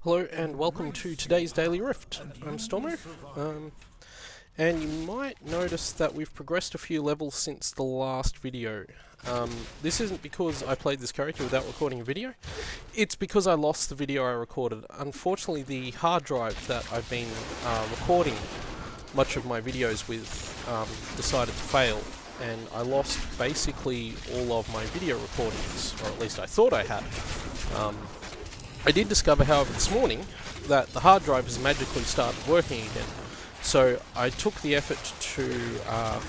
Hello and welcome to today's Daily Rift. I'm Stormo, and you might notice that we've progressed a few levels since the last video. This isn't because I played this character without recording a video, it's because I lost the video I recorded. Unfortunately, the hard drive that I've been recording much of my videos with decided to fail, and I lost basically all of my video recordings, or at least I thought I had. I did discover, however, this morning that the hard drive has magically started working again. So I took the effort to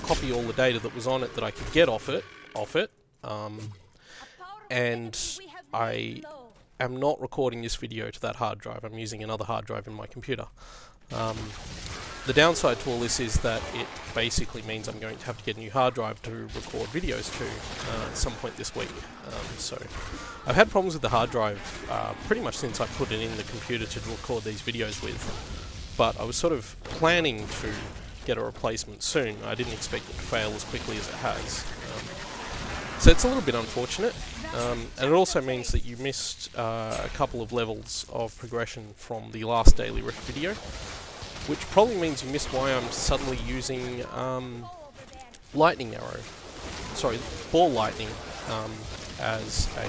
copy all the data that was on it that I could get off it, and I am not recording this video to that hard drive. I'm using another hard drive in my computer. The downside to all this is that it basically means I'm going to have to get a new hard drive to record videos to at some point this week. So I've had problems with the hard drive pretty much since I put it in the computer to record these videos with, but I was sort of planning to get a replacement soon. I didn't expect it to fail as quickly as it has. So it's a little bit unfortunate, and it also means that you missed a couple of levels of progression from the last Daily Rift video, which probably means you missed why I'm suddenly using ball lightning as a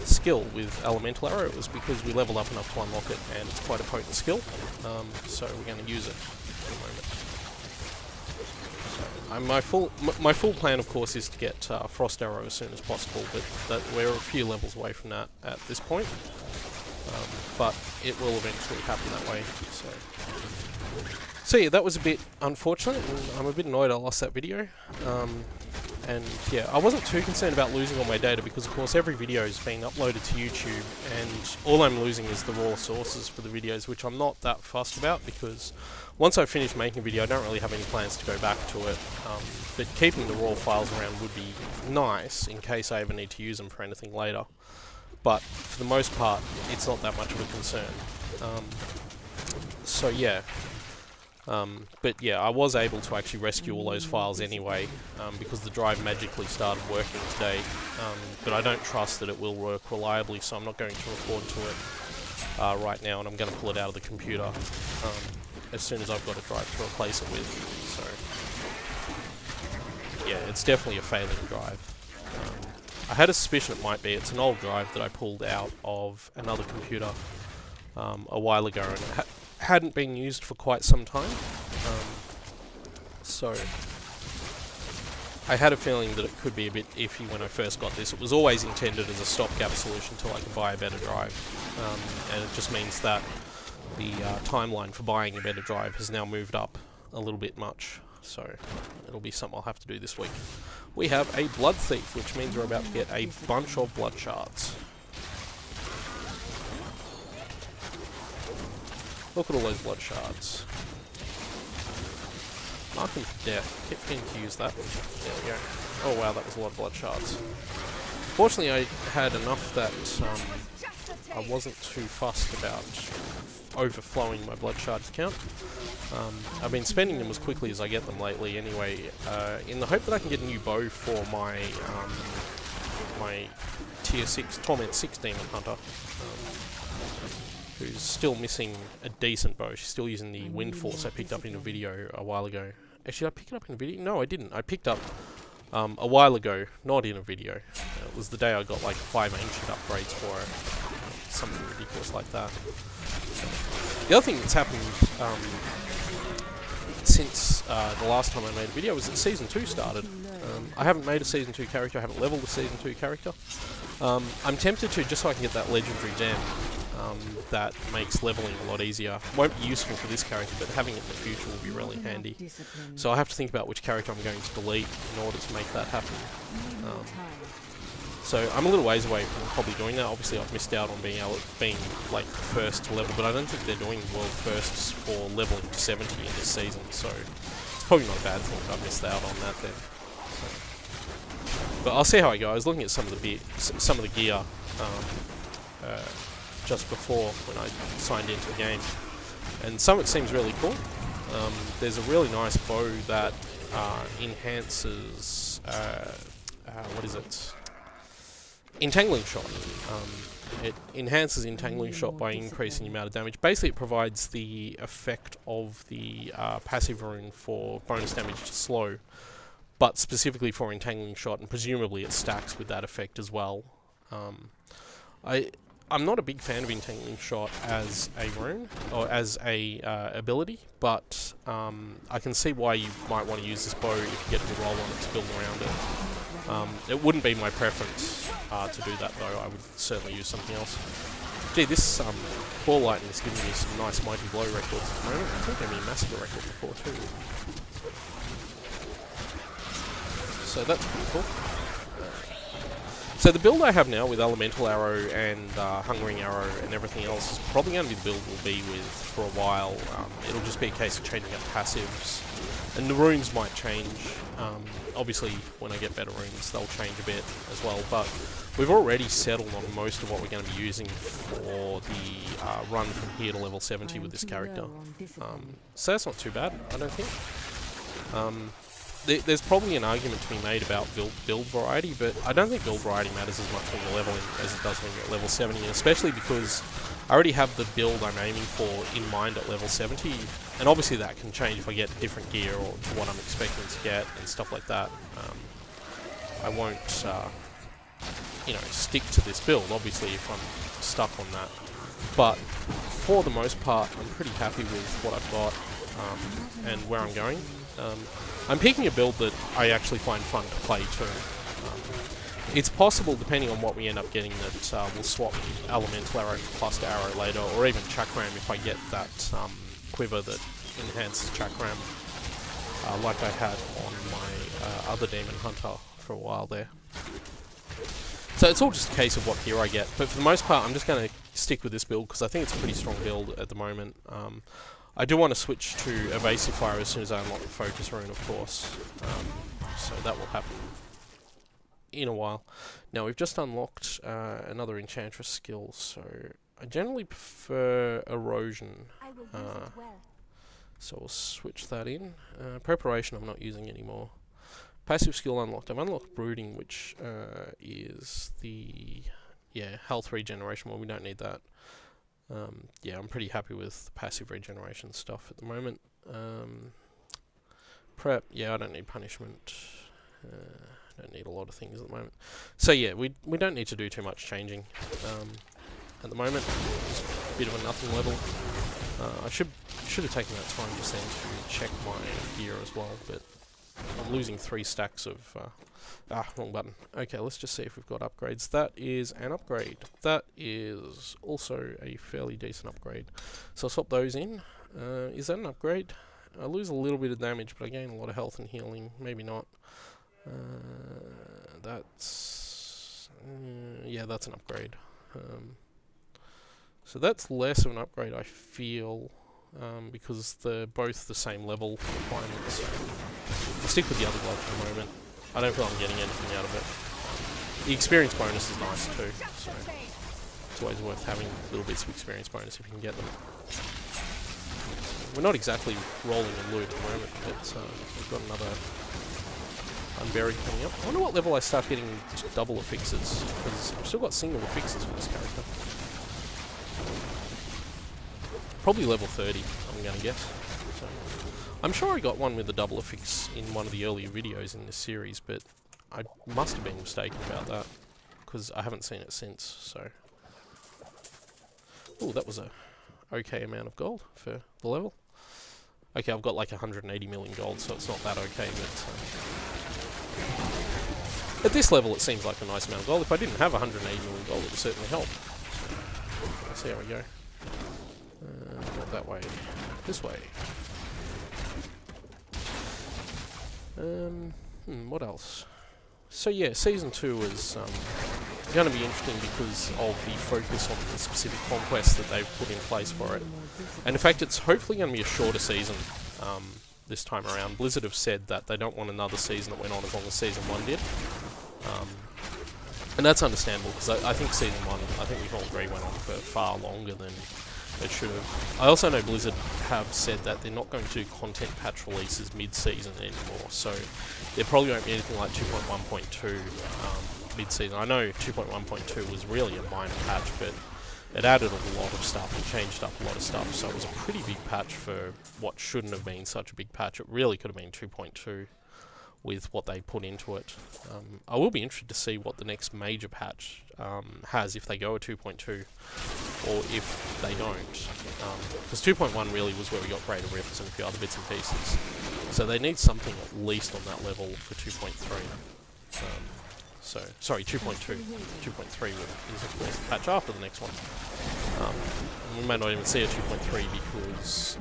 skill with elemental arrow. It was because we leveled up enough to unlock it, and it's quite a potent skill, so we're going to use it for the moment. So, my full plan, of course, is to get frost arrow as soon as possible, but we're a few levels away from that at this point. But it will eventually happen that way. So yeah, that was a bit unfortunate, and I'm a bit annoyed I lost that video. And yeah, I wasn't too concerned about losing all my data because, of course, every video is being uploaded to YouTube, and all I'm losing is the raw sources for the videos, which I'm not that fussed about because once I finish making a video, I don't really have any plans to go back to it. But keeping the raw files around would be nice in case I ever need to use them for anything later. But for the most part, it's not that much of a concern. So yeah. But yeah, I was able to actually rescue all those files anyway, because the drive magically started working today. But I don't trust that it will work reliably, so I'm not going to record to it right now, and I'm going to pull it out of the computer as soon as I've got a drive to replace it with. So yeah, it's definitely a failing drive. I had a suspicion it might be. It's an old drive that I pulled out of another computer a while ago, and it hadn't been used for quite some time. So I had a feeling that it could be a bit iffy when I first got this. It was always intended as a stopgap solution until I could buy a better drive, and it just means that the timeline for buying a better drive has now moved up a little bit much. So it'll be something I'll have to do this week. We have a blood thief, which means we're about to get a bunch of blood shards. Look at all those blood shards. Marking for death. Keep forgetting to use that. There we go. Oh wow, that was a lot of blood shards. Fortunately, I had enough that I wasn't too fussed about overflowing my blood shards count. I've been spending them as quickly as I get them lately anyway, in the hope that I can get a new bow for my my tier 6 Torment 6 Demon Hunter, who's still missing a decent bow. She's still using the Wind Force I picked up in a video a while ago. Actually, did I pick it up in a video? No, I didn't. I picked up a while ago, not in a video. It was the day I got like 5 ancient upgrades for it. Something ridiculous like that. The other thing that's happened since the last time I made a video was that Season 2 started. I haven't made a Season 2 character, I haven't leveled a Season 2 character. I'm tempted to, just so I can get that legendary gem that makes leveling a lot easier. Won't be useful for this character, but having it in the future will be really handy. So I'll have to think about which character I'm going to delete in order to make that happen. So I'm a little ways away from probably doing that. Obviously I've missed out on being like first to level, but I don't think they're doing world firsts for leveling to 70 in this season, so it's probably not a bad thing if I missed out on that then. So. But I'll see how I go. I was looking at some of the gear just before when I signed into the game, and some of it seems really cool. There's a really nice bow that enhances what is it? Entangling shot. It enhances entangling shot by increasing the amount of damage. Basically, it provides the effect of the passive rune for bonus damage to slow, but specifically for entangling shot, and presumably it stacks with that effect as well. I'm not a big fan of entangling shot as a rune or as a ability, but I can see why you might want to use this bow if you get a good roll on it to build around it. It wouldn't be my preference to do that though. I would certainly use something else. Gee, this ball lightning is giving me some nice mighty blow records at the moment. I think I gave me a massacre record before too. So that's pretty cool. So the build I have now with Elemental Arrow and Hungering Arrow and everything else is probably going to be the build we'll be with for a while. It'll just be a case of changing up passives. And the runes might change. Obviously, when I get better runes, they'll change a bit as well. But we've already settled on most of what we're going to be using for the run from here to level 70 with this character. So that's not too bad, I don't think. There's probably an argument to be made about build variety, but I don't think build variety matters as much when you're leveling as it does when you're at level 70, and especially because I already have the build I'm aiming for in mind at level 70, and obviously that can change if I get different gear or to what I'm expecting to get and stuff like that. I won't, stick to this build, obviously, if I'm stuck on that. But for the most part, I'm pretty happy with what I've got and where I'm going. I'm picking a build that I actually find fun to play too. It's possible, depending on what we end up getting, that we'll swap Elemental Arrow for Cluster Arrow later, or even Chakram if I get that quiver that enhances Chakram, like I had on my other Demon Hunter for a while there. So it's all just a case of what gear I get, but for the most part I'm just going to stick with this build because I think it's a pretty strong build at the moment. I do want to switch to Evasive Fire as soon as I unlock the Focus Rune, of course, so that will happen in a while. Now we've just unlocked another Enchantress skill, so I generally prefer Erosion, so we'll switch that in. Preparation I'm not using anymore. Passive skill unlocked. I've unlocked Brooding, which is the health regeneration one. We don't need that. Yeah, I'm pretty happy with the passive regeneration stuff at the moment. Prep, yeah, I don't need punishment. I don't need a lot of things at the moment. So yeah, we don't need to do too much changing at the moment. Just a bit of a nothing level. I should have taken that time just then to check my gear as well, but I'm losing 3 stacks of... wrong button. Okay, let's just see if we've got upgrades. That is an upgrade. That is also a fairly decent upgrade. So I'll swap those in. Is that an upgrade? I lose a little bit of damage, but I gain a lot of health and healing. Maybe not. That's... yeah, that's an upgrade. So that's less of an upgrade, I feel, because they're both the same level requirements. So I'll stick with the other glove for the moment. I don't feel I'm getting anything out of it. The experience bonus is nice too, so it's always worth having little bits of experience bonus if you can get them. We're not exactly rolling in loot at the moment, but we've got another Unburied coming up. I wonder what level I start getting double affixes, because I've still got single affixes for this character. Probably level 30, I'm going to guess. So, I'm sure I got one with a double affix in one of the earlier videos in this series, but I must have been mistaken about that, because I haven't seen it since, so... Ooh, that was a okay amount of gold for the level. Okay, I've got like 180 million gold, so it's not that okay, but... at this level it seems like a nice amount of gold. If I didn't have 180 million gold, it would certainly help. So, let's see how we go. Not that way. This way. What else? So yeah, Season 2 is going to be interesting because of the focus on the specific conquests that they've put in place for it. And in fact, it's hopefully going to be a shorter season this time around. Blizzard have said that they don't want another season that went on as long as Season 1 did. And that's understandable, because I think Season 1, I think we can all agree, went on for far longer than it should have. I also know Blizzard have said that they're not going to do content patch releases mid-season anymore, so there probably won't be anything like 2.1.2 mid-season. I know 2.1.2 was really a minor patch, but it added a lot of stuff and changed up a lot of stuff, so it was a pretty big patch for what shouldn't have been such a big patch. It really could have been 2.2 with what they put into it. I will be interested to see what the next major patch has, if they go a 2.2 or if they don't. Because 2.1 really was where we got greater rifts and a few other bits and pieces. So they need something at least on that level for 2.3. So, sorry, 2.2. 2.3 is of course the patch after the next one. We may not even see a 2.3 because,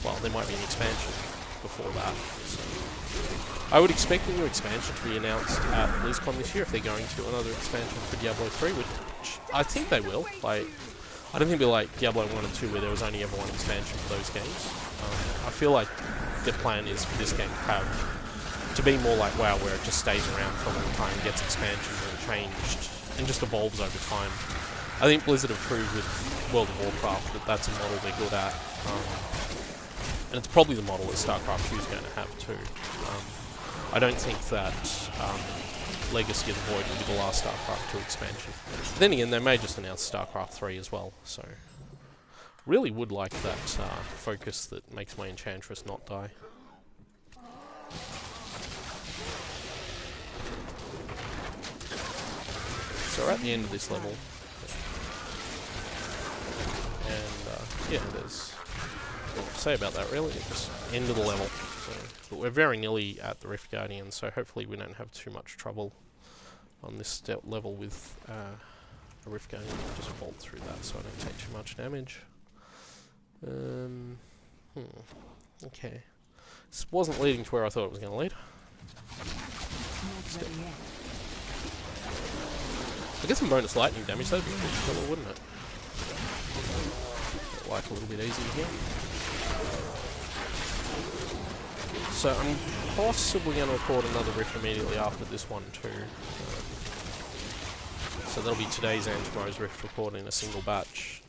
well, there might be an expansion before that. So I would expect a new expansion to be announced at BlizzCon this year if they're going to another expansion for Diablo 3, which I think they will. Like, I don't think it'll be like Diablo 1 and 2 where there was only ever one expansion for those games. I feel like the plan is for this game to be more like WoW, where it just stays around for a long time, gets expansions and changed, and just evolves over time. I think Blizzard have proved with World of Warcraft that that's a model they're good at. And it's probably the model that StarCraft 2 is going to have too. I don't think that Legacy of the Void will be the last StarCraft 2 expansion. But then again, they may just announce StarCraft 3 as well, so really would like that focus that makes my Enchantress not die. So we're at the end of this level. And yeah, there's what to say about that really. It's end of the level. So, but we're very nearly at the Rift Guardian, so hopefully we don't have too much trouble on this level with a Rift Guardian. I'll just vault through that so I don't take too much damage. Okay. This wasn't leading to where I thought it was going to lead. I get some bonus lightning damage, that'd be pretty cool, wouldn't it? Like a little bit easier here. So I'm possibly going to record another rift immediately after this one too. So that'll be today's and tomorrow's rift recorded in a single batch.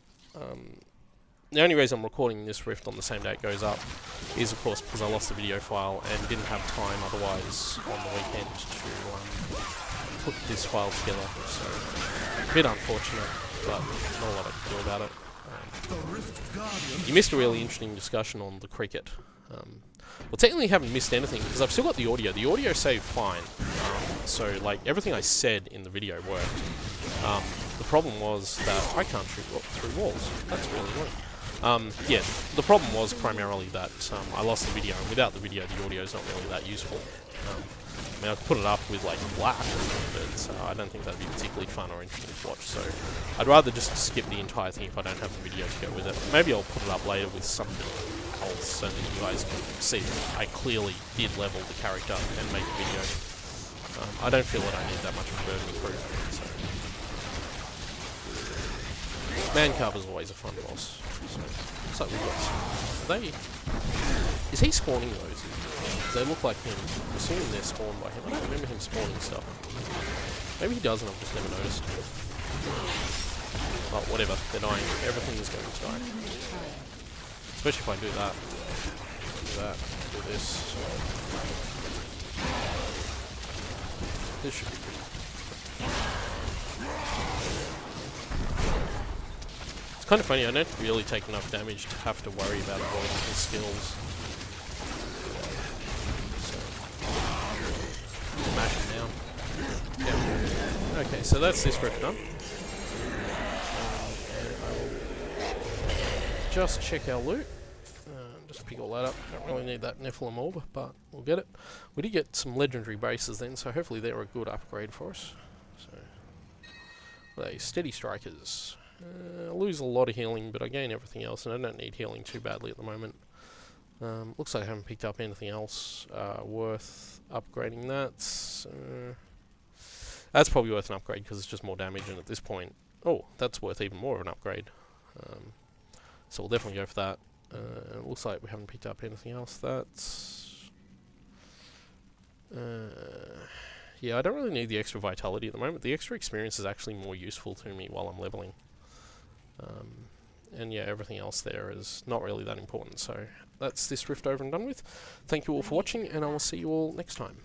The only reason I'm recording this rift on the same day it goes up is of course because I lost the video file and didn't have time otherwise on the weekend to put this file together. So a bit unfortunate, but not a lot I can do about it. You missed a really interesting discussion on the cricket. Well, technically I haven't missed anything because I've still got the audio. The audio saved fine. So like everything I said in the video worked. The problem was that I can't shoot through walls. That's really annoying. Yeah, the problem was primarily that I lost the video, and without the video, the audio is not really that useful. I mean, I could put it up with like black, but I don't think that'd be particularly fun or interesting to watch. So I'd rather just skip the entire thing if I don't have the video to go with it. Maybe I'll put it up later with something else so that you guys can see that I clearly did level the character and make a video. I don't feel that I need that much of a burden of proof. So. Man Carver's always a fun boss. So, looks like we've got some. Is he spawning those? They look like him. I'm assuming they're spawned by him. I don't remember him spawning stuff. Maybe he does and I've just never noticed. Oh, whatever. They're dying. Everything is going to die. Especially if I do that. Do that. Do this. This should be good. It's kind of funny, I don't really take enough damage to have to worry about avoiding his skills. Smash him down. Yeah. Okay, so that's this rift done. And I will just check our loot. Just pick all that up. Don't really need that Nephilim Orb, but we'll get it. We did get some legendary bases then, so hopefully they're a good upgrade for us. So, they steady strikers. I lose a lot of healing, but I gain everything else, and I don't need healing too badly at the moment. Looks like I haven't picked up anything else worth upgrading that. That's probably worth an upgrade because it's just more damage, and at this point, oh, that's worth even more of an upgrade. So we'll definitely go for that. Looks like we haven't picked up anything else. That's yeah, I don't really need the extra vitality at the moment. The extra experience is actually more useful to me while I'm leveling. And yeah, everything else there is not really that important. So that's this rift over and done with. Thank you all for watching, and I will see you all next time.